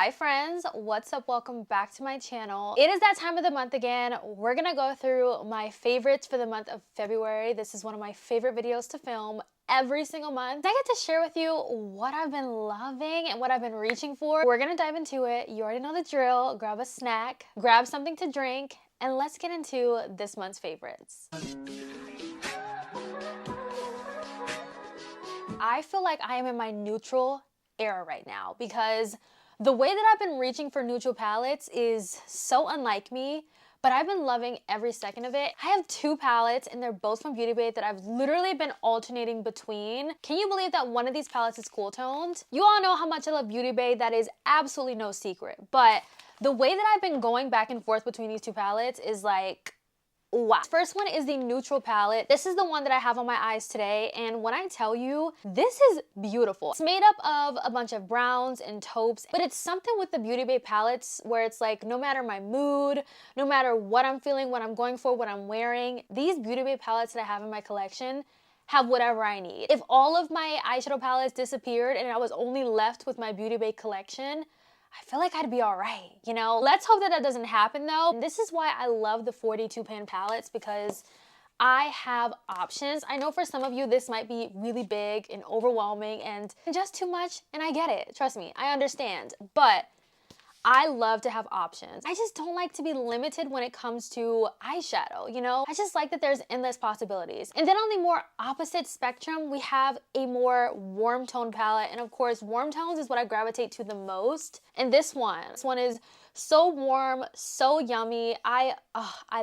Hi friends, what's up? Welcome back to my channel. It is that time of the month again. We're gonna go through my favorites for the month of February. This is one of my favorite videos to film every single month. I get to share with you what I've been loving and what I've been reaching for. We're gonna dive into it. You already know the drill. Grab a snack, grab something to drink, and let's get into this month's favorites. I feel like I am in my neutral era right now because the way that I've been reaching for neutral palettes is so unlike me, but I've been loving every second of it. I have two palettes and they're both from Beauty Bay that I've literally been alternating between. Can you believe that one of these palettes is cool toned? You all know how much I love Beauty Bay. That is absolutely no secret, but the way that I've been going back and forth between these two palettes is like, wow. First one is the neutral palette. This is the one that I have on my eyes today, and when I tell you, this is beautiful. It's made up of a bunch of browns and taupes, but it's something with the Beauty Bay palettes where it's like no matter my mood, no matter what I'm feeling, what I'm going for, what I'm wearing, these Beauty Bay palettes that I have in my collection have whatever I need. If all of my eyeshadow palettes disappeared and I was only left with my Beauty Bay collection, I feel like I'd be all right, you know? Let's hope that that doesn't happen though. And this is why I love the 42 pan palettes, because I have options. I know for some of you this might be really big and overwhelming and just too much, and I get it. Trust me, I understand. But I love to have options. I just don't like to be limited when it comes to eyeshadow, you know? I just like that there's endless possibilities. And then on the more opposite spectrum, we have a more warm tone palette. And of course, warm tones is what I gravitate to the most. And this one is so warm, so yummy. I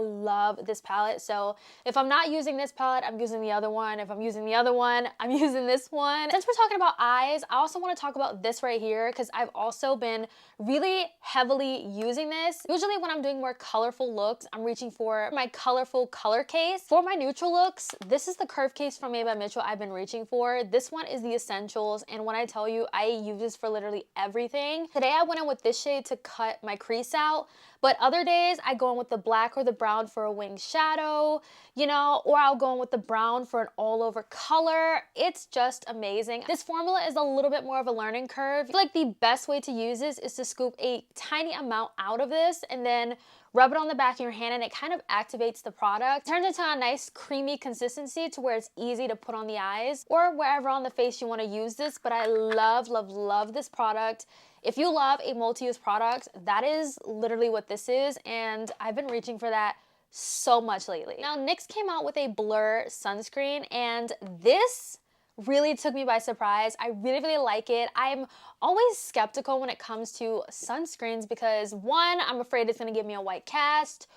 love this palette. So if I'm not using this palette, I'm using the other one. If I'm using the other one, I'm using this one. Since we're talking about eyes, I also want to talk about this right here because I've also been really heavily using this. Usually when I'm doing more colorful looks, I'm reaching for my colorful color case. For my neutral looks, this is the curve case from Made by Mitchell I've been reaching for. This one is the Essentials, and when I tell you, I use this for literally everything. Today I went in with this shade to cut my crease out, but other days I go in with the black or the brown for a winged shadow, you know, or I'll go in with the brown for an all over color. It's just amazing. This formula is a little bit more of a learning curve. I feel like the best way to use this is to scoop a tiny amount out of this and then rub it on the back of your hand, and it kind of activates the product. Turns into a nice creamy consistency to where it's easy to put on the eyes or wherever on the face you want to use this. But I love, love, love this product. If you love a multi-use product, that is literally what this is, and I've been reaching for that so much lately. Now, NYX came out with a blur sunscreen, and this really took me by surprise. I really, really like it. I'm always skeptical when it comes to sunscreens because one, I'm afraid it's gonna give me a white cast,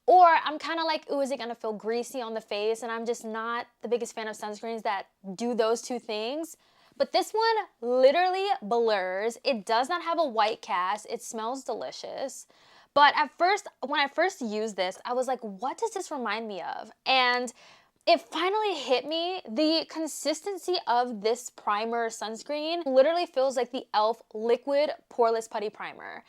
or I'm kind of like, ooh, is it gonna feel greasy on the face? And I'm just not the biggest fan of sunscreens that do those two things. But this one literally blurs. It does not have a white cast. It smells delicious. But at first, when I first used this, I was like, what does this remind me of? And it finally hit me. The consistency of this primer sunscreen literally feels like the e.l.f. liquid poreless putty primer.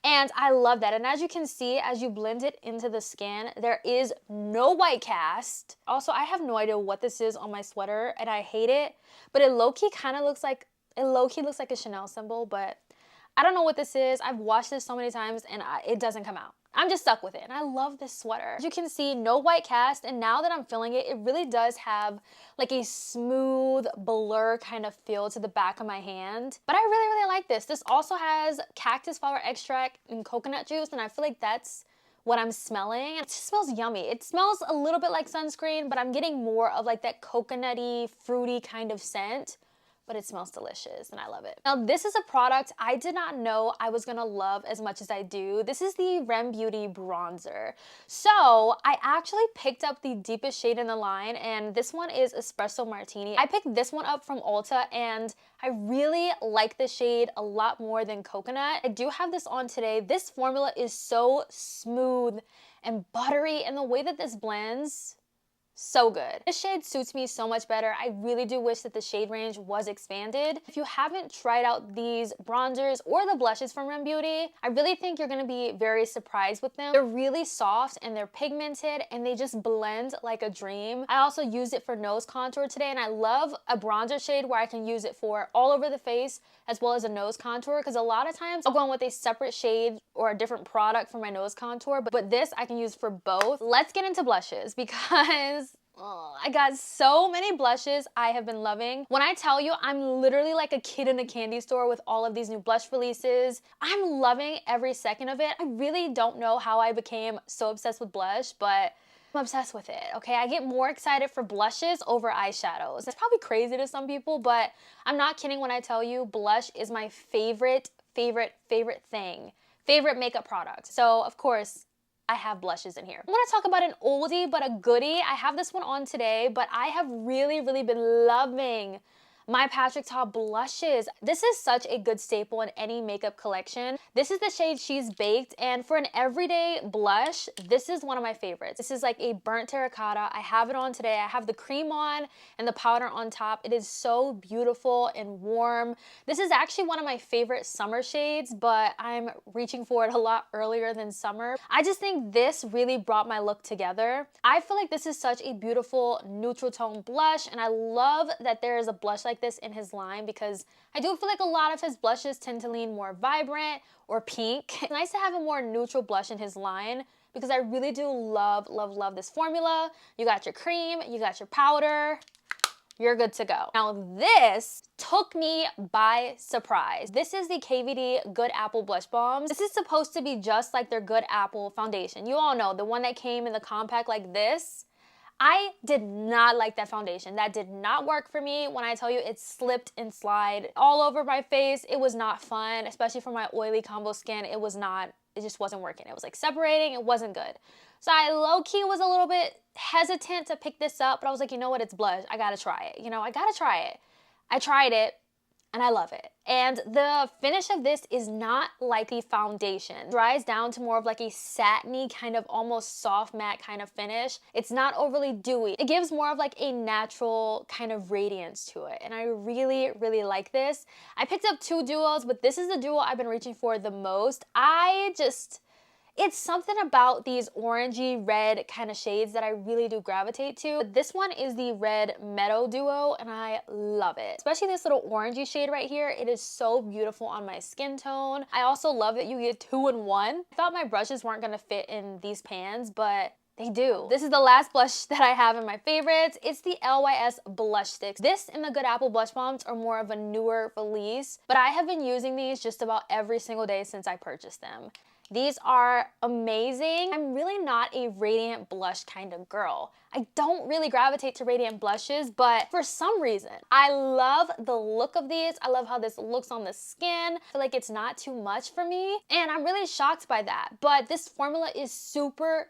And I love that. And as you can see, as you blend it into the skin, there is no white cast. Also, I have no idea what this is on my sweater and I hate it, but it low-key kind of looks like, a Chanel symbol, but I don't know what this is. I've washed this so many times and it doesn't come out. I'm just stuck with it, and I love this sweater. As you can see, no white cast, and now that I'm feeling it, it really does have like a smooth blur kind of feel to the back of my hand. But I really, really like this. This also has cactus flower extract and coconut juice, and I feel like that's what I'm smelling. It just smells yummy. It smells a little bit like sunscreen, but I'm getting more of like that coconutty, fruity kind of scent. But it smells delicious and I love it. Now this is a product I did not know I was gonna love as much as I do. This is the Rem Beauty bronzer. So I actually picked up the deepest shade in the line, and this one is Espresso Martini. I picked this one up from Ulta and I really like the shade a lot more than Coconut. I do have this on today. This formula is so smooth and buttery, and the way that this blends, So good. This shade suits me so much better. I really do wish that the shade range was expanded. If you haven't tried out these bronzers or the blushes from Rem Beauty, I really think you're gonna be very surprised with them. They're really soft and they're pigmented and they just blend like a dream. I also used it for nose contour today, and I love a bronzer shade where I can use it for all over the face as well as a nose contour, because a lot of times I'll go on with a separate shade or a different product for my nose contour, but this I can use for both. Let's get into blushes because I got so many blushes I have been loving. When I tell you, I'm literally like a kid in a candy store with all of these new blush releases. I'm loving every second of it. I really don't know how I became so obsessed with blush, but I'm obsessed with it, okay? I get more excited for blushes over eyeshadows. It's probably crazy to some people, but I'm not kidding when I tell you blush is my favorite thing. Favorite makeup product. So, of course, I have blushes in here. I want to talk about an oldie but a goodie. I have this one on today, but I have really been loving my Patrick Ta blushes. This is such a good staple in any makeup collection. This is the shade She's Baked, and for an everyday blush, this is one of my favorites. This is like a burnt terracotta. I have it on today. I have the cream on and the powder on top. It is so beautiful and warm. This is actually one of my favorite summer shades, but I'm reaching for it a lot earlier than summer. I just think this really brought my look together. I feel like this is such a beautiful neutral tone blush, and I love that there is a blush like this in his line, because I do feel like a lot of his blushes tend to lean more vibrant or pink. It's nice to have a more neutral blush in his line because I really do love this formula. You got your cream, you got your powder, you're good to go. Now this took me by surprise. This is the KVD Good Apple Blush Bombs. This is supposed to be just like their Good Apple foundation. You all know, the one that came in the compact like this. I did not like that foundation. That did not work for me. When I tell you, it slipped and slid all over my face. It was not fun, especially for my oily combo skin. It just wasn't working. It was like separating. It wasn't good. So I low-key was a little bit hesitant to pick this up, but I was like, you know what? It's blush. I gotta try it. You know, I gotta try it. I tried it and I love it. And the finish of this is not like the foundation. It dries down to more of like a satiny kind of almost soft matte kind of finish. It's not overly dewy. It gives more of like a natural kind of radiance to it. And I really like this. I picked up two duos, but this is the duo I've been reaching for the most. It's something about these orangey red kind of shades that I really do gravitate to. This one is the Red Meadow Duo, and I love it. Especially this little orangey shade right here. It is so beautiful on my skin tone. I also love that you get 2 in 1. I thought my brushes weren't gonna fit in these pans, but they do. This is the last blush that I have in my favorites. It's the LYS Blush Sticks. This and the Good Apple Blush Bombs are more of a newer release, but I have been using these just about every single day since I purchased them. These are amazing. I'm really not a radiant blush kind of girl. I don't really gravitate to radiant blushes, but for some reason, I love the look of these. I love how this looks on the skin. I feel like it's not too much for me, and I'm really shocked by that. But this formula is super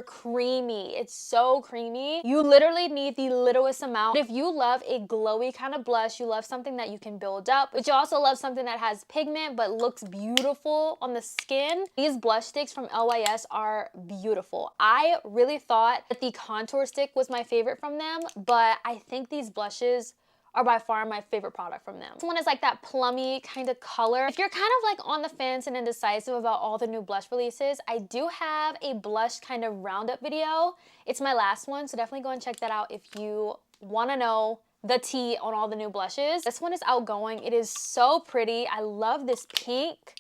creamy. It's so creamy. You literally need the littlest amount. If you love a glowy kind of blush, you love something that you can build up, but you also love something that has pigment but looks beautiful on the skin, these blush sticks from LYS are beautiful. I really thought that the contour stick was my favorite from them, but I think these blushes are by far my favorite product from them. This one is like that plummy kind of color. If you're kind of like on the fence and indecisive about all the new blush releases, I do have a blush kind of roundup video. It's my last one, so definitely go and check that out if you want to know the tea on all the new blushes. This one is outgoing. It is so pretty. I love this pink.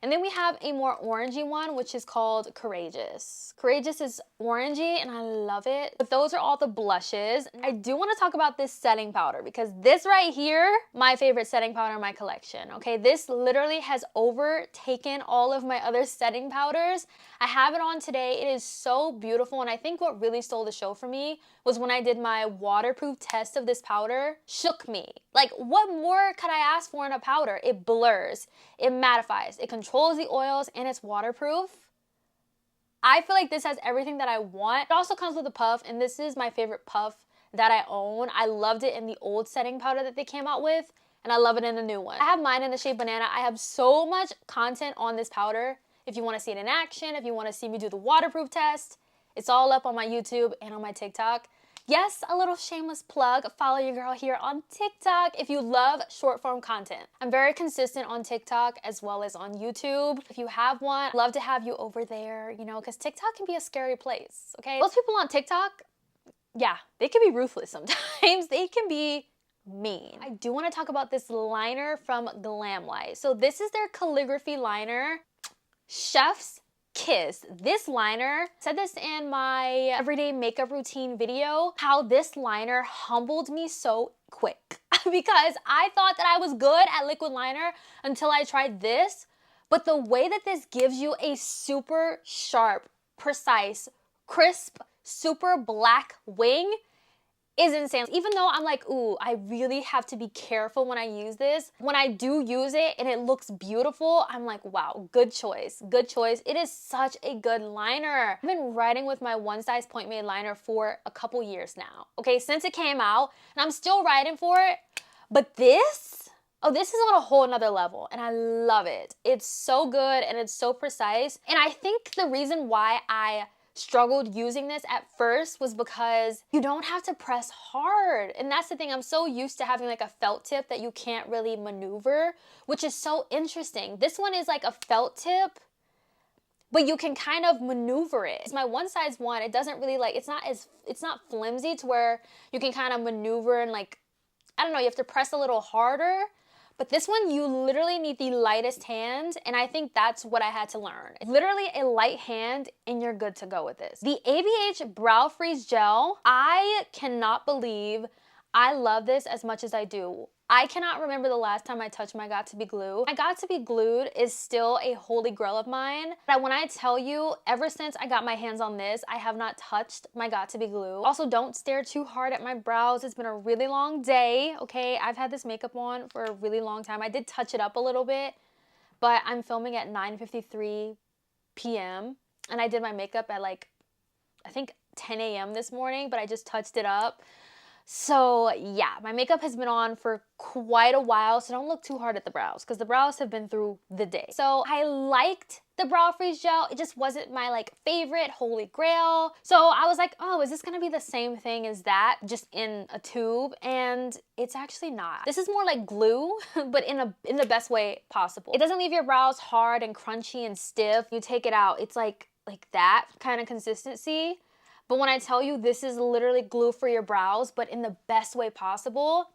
And then we have a more orangey one, which is called Courageous. Courageous is orangey and I love it. But those are all the blushes. I do want to talk about this setting powder because this right here, my favorite setting powder in my collection. Okay, this literally has overtaken all of my other setting powders. I have it on today. It is so beautiful, and I think what really stole the show for me was when I did my waterproof test of this powder. Shook me. Like, what more could I ask for in a powder? It blurs, it mattifies, it controls the oils, and it's waterproof. I feel like this has everything that I want. It also comes with a puff, and this is my favorite puff that I own. I loved it in the old setting powder that they came out with, and I love it in the new one. I have mine in the shade Banana. I have so much content on this powder. If you want to see it in action, if you want to see me do the waterproof test, it's all up on my YouTube and on my TikTok. Yes, a little shameless plug. Follow your girl here on TikTok if you love short form content. I'm very consistent on TikTok as well as on YouTube. If you have one, I'd love to have you over there, you know, because TikTok can be a scary place, okay? Those people on TikTok, yeah, they can be ruthless sometimes. They can be mean. I do want to talk about this liner from Glamlight. So this is their calligraphy liner. Chef's kiss. This liner, I said this in my everyday makeup routine video, how this liner humbled me so quick because I thought that I was good at liquid liner until I tried this. But the way that this gives you a super sharp, precise, crisp, super black wing is insane. Even though I'm like, ooh, I really have to be careful when I use this. When I do use it and it looks beautiful, I'm like, wow, good choice, good choice. It is such a good liner. I've been writing with my one size point made liner for a couple years now, okay, since it came out, and I'm still writing for it. But this, oh, this is on a whole nother level, and I love it. It's so good and it's so precise. And I think the reason why I struggled using this at first was because you don't have to press hard. And that's the thing, I'm so used to having like a felt tip that you can't really maneuver, which is so interesting. This one is like a felt tip, but you can kind of maneuver it. It's my one size one. It doesn't really like, it's not flimsy to where you can kind of maneuver and like, I don't know, you have to press a little harder. But this one, you literally need the lightest hand, and I think that's what I had to learn. It's literally a light hand, and you're good to go with this. The ABH Brow Freeze Gel, I cannot believe I love this as much as I do. I cannot remember the last time I touched my Got To Be Glue. My Got To Be Glued is still a holy grail of mine. But when I tell you, ever since I got my hands on this, I have not touched my Got To Be Glue. Also, don't stare too hard at my brows. It's been a really long day, okay? I've had this makeup on for a really long time. I did touch it up a little bit, but I'm filming at 9:53 p.m. and I did my makeup at like, I think 10 a.m. this morning, but I just touched it up. So yeah, my makeup has been on for quite a while, so don't look too hard at the brows because the brows have been through the day. So I liked the Brow Freeze Gel. It just wasn't my like favorite holy grail. So I was like, oh, is this gonna be the same thing as that, just in a tube? And it's actually not. This is more like glue, but in the best way possible. It doesn't leave your brows hard and crunchy and stiff. You take it out, it's like that kind of consistency. But when I tell you this is literally glue for your brows, but in the best way possible,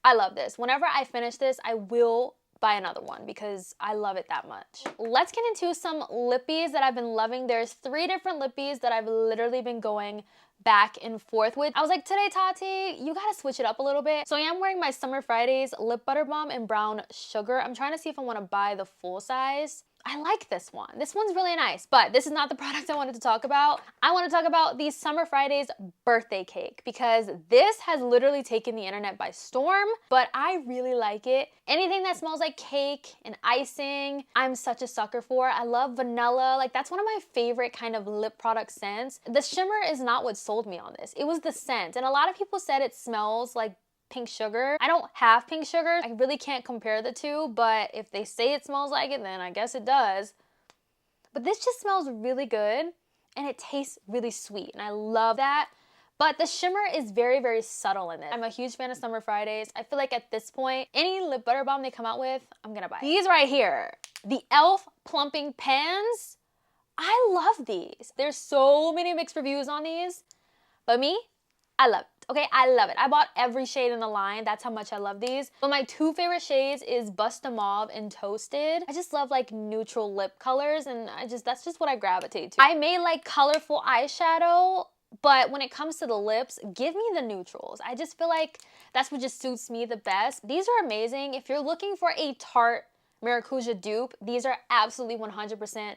I love this. Whenever I finish this, I will buy another one because I love it that much. Let's get into some lippies that I've been loving. There's 3 different lippies that I've literally been going back and forth with. I was like, today, Tati, you gotta switch it up a little bit. So I am wearing my Summer Fridays Lip Butter Balm in Brown Sugar. I'm trying to see if I want to buy the full size. I like this one. This one's really nice, but this is not the product I wanted to talk about. I want to talk about the Summer Fridays birthday cake because this has literally taken the internet by storm, but I really like it. Anything that smells like cake and icing, I'm such a sucker for. I love vanilla. Like, that's one of my favorite kind of lip product scents. The shimmer is not what sold me on this. It was the scent, and a lot of people said it smells like pink sugar. I don't have pink sugar. I really can't compare the two, but if they say it smells like it, then I guess it does. But this just smells really good and it tastes really sweet, and I love that. But the shimmer is very, very subtle in this. I'm a huge fan of Summer Fridays. I feel like at this point, any lip butter balm they come out with, I'm gonna buy it. These right here, the e.l.f. Plumping Pans. I love these. There's so many mixed reviews on these, but me, I love it. Okay, I love it. I bought every shade in the line. That's how much I love these. But my 2 favorite shades is Bust a Mauve and Toasted. I just love like neutral lip colors, and that's just what I gravitate to. I may like colorful eyeshadow, but when it comes to the lips, give me the neutrals. I just feel like that's what just suits me the best. These are amazing. If you're looking for a Tarte Maracuja dupe, these are absolutely 100%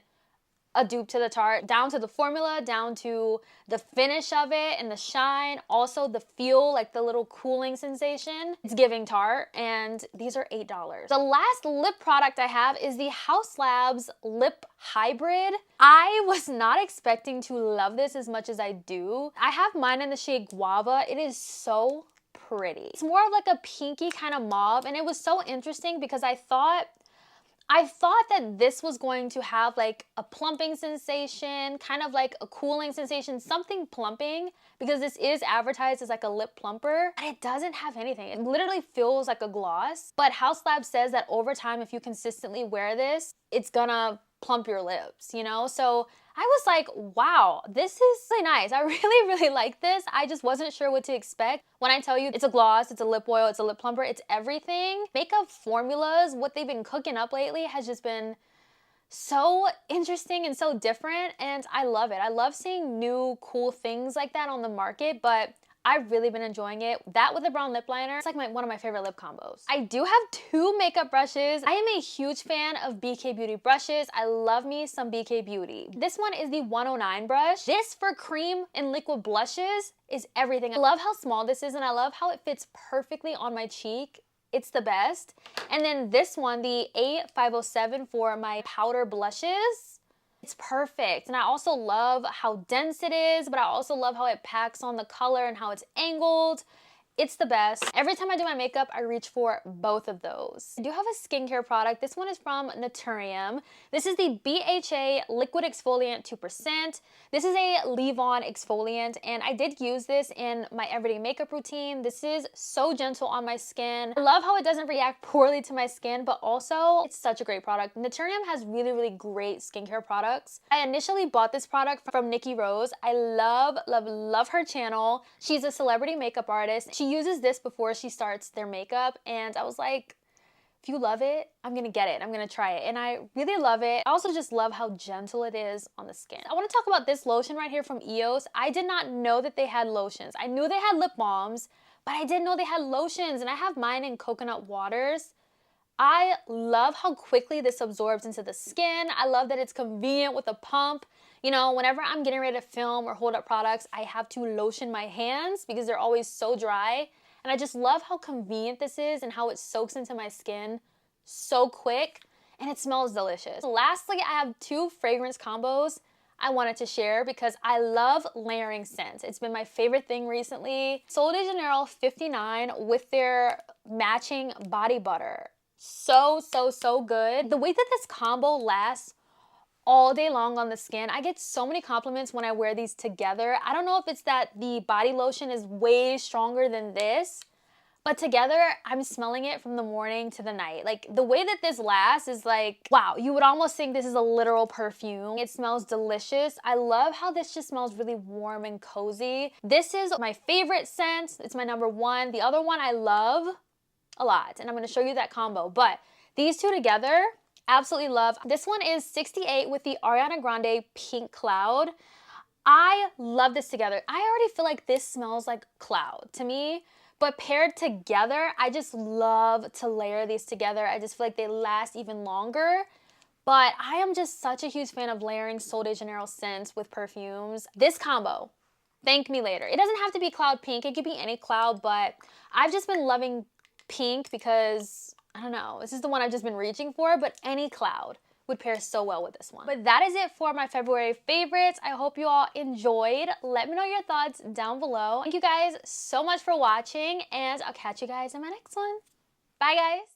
a dupe to the Tarte, down to the formula, down to the finish of it and the shine, also the feel, like the little cooling sensation. It's giving Tarte, and these are $8. The last lip product I have is the Haus Labs Lip Hybrid. I was not expecting to love this as much as I do. I have mine in the shade Guava. It is so pretty. It's more of like a pinky kind of mauve, and it was so interesting because I thought I thought that this was going to have like a plumping sensation, kind of like a cooling sensation, something plumping, because this is advertised as like a lip plumper, but it doesn't have anything. It literally feels like a gloss, but House Lab says that over time, if you consistently wear this, it's gonna plump your lips, you know? So I was like, wow, this is really nice. I really like this. I just wasn't sure what to expect. When I tell you it's a gloss, it's a lip oil, it's a lip plumper, it's everything. Makeup formulas, what they've been cooking up lately has just been so interesting and so different, and I love it. I love seeing new cool things like that on the market, but I've really been enjoying it. That with the brown lip liner, it's like one of my favorite lip combos. I do have 2 makeup brushes. I am a huge fan of BK Beauty brushes. I love me some BK Beauty. This one is the 109 brush. This for cream and liquid blushes is everything. I love how small this is, and I love how it fits perfectly on my cheek. It's the best. And then this one, the A507 for my powder blushes. It's perfect. And I also love how dense it is, but I also love how it packs on the color and how it's angled. It's the best. Every time I do my makeup, I reach for both of those. I do have a skincare product. This one is from Naturium. This is the BHA Liquid Exfoliant 2%. This is a leave-on exfoliant, and I did use this in my everyday makeup routine. This is so gentle on my skin. I love how it doesn't react poorly to my skin, but also it's such a great product. Naturium has really great skincare products. I initially bought this product from Nikki Rose. I love her channel. She's a celebrity makeup artist. She uses this before she starts their makeup, and I was like, if you love it, I'm gonna get it. I'm gonna try it, and I really love it. I also just love how gentle it is on the skin. I want to talk about this lotion right here from EOS. I did not know that they had lotions. I knew they had lip balms, but I didn't know they had lotions, and I have mine in coconut waters. I love how quickly this absorbs into the skin. I love that it's convenient with a pump. You know, whenever I'm getting ready to film or hold up products, I have to lotion my hands because they're always so dry. And I just love how convenient this is and how it soaks into my skin so quick, and it smells delicious. Lastly, I have 2 fragrance combos I wanted to share because I love layering scents. It's been my favorite thing recently. Sol de Janeiro 59 with their matching body butter. So good. The way that this combo lasts all day long on the skin. I get so many compliments when I wear these together. I don't know if it's that the body lotion is way stronger than this, but together I'm smelling it from the morning to the night. Like the way that this lasts is like, wow, you would almost think this is a literal perfume. It smells delicious. I love how this just smells really warm and cozy. This is my favorite scent. It's my #1. The other one I love a lot, and I'm gonna show you that combo, but these 2 together, absolutely love. This one is 68 with the Ariana Grande Pink Cloud. I love this together. I already feel like this smells like cloud to me, but paired together, I just love to layer these together. I just feel like they last even longer. But I am just such a huge fan of layering Sol de Janeiro scents with perfumes. This combo, thank me later. It doesn't have to be cloud pink. It could be any cloud, but I've just been loving pink because, I don't know, this is the one I've just been reaching for, but any cloud would pair so well with this one. But that is it for my February favorites. I hope you all enjoyed. Let me know your thoughts down below. Thank you guys so much for watching, and I'll catch you guys in my next one. Bye, guys.